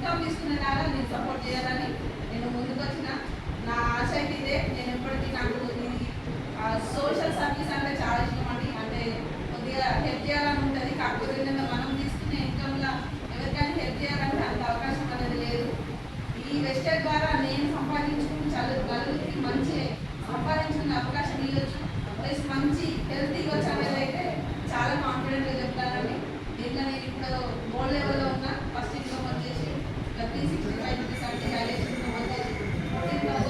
Income తీసుకునే లాగా నేను సపోర్ట్ చేయాలని నేను ముందుకు వచ్చిన. నా ఆశ అయితే ఇదే. నేను ఎప్పటికీ నాకు ఇది సోషల్ సర్వీస్ అంటే చాలా ఇష్టం అండి. అంటే కొద్దిగా హెల్ప్ చేయాలని ఉంటుంది. కాకపోతే ఏంటంటే మనం తీసుకునే ఇన్కమ్లో ఎవరికైనా హెల్ప్ చేయాలంటే అంత అవకాశం అనేది లేదు. ఈ వెస్టేజ్ ద్వారా నేను సంపాదించుకుని నలుగురికి మంచి సంపాదించుకునే అవకాశం ఇవ్వచ్చు, ప్లస్ మంచి హెల్త్ ఇవ్వచ్చు అనేది అయితే చాలా కాన్ఫిడెంట్గా చెప్తానండి. దీంట్లో నేను ఇప్పుడు గోల్డ్ లెవెల్లో ఉన్న. ఫస్ట్ ఇన్కమ్ వచ్చేసి 365 రూపీస్ అంటే వాల్యుయేషన్ ఇన్కమ్ వచ్చేసి 14,000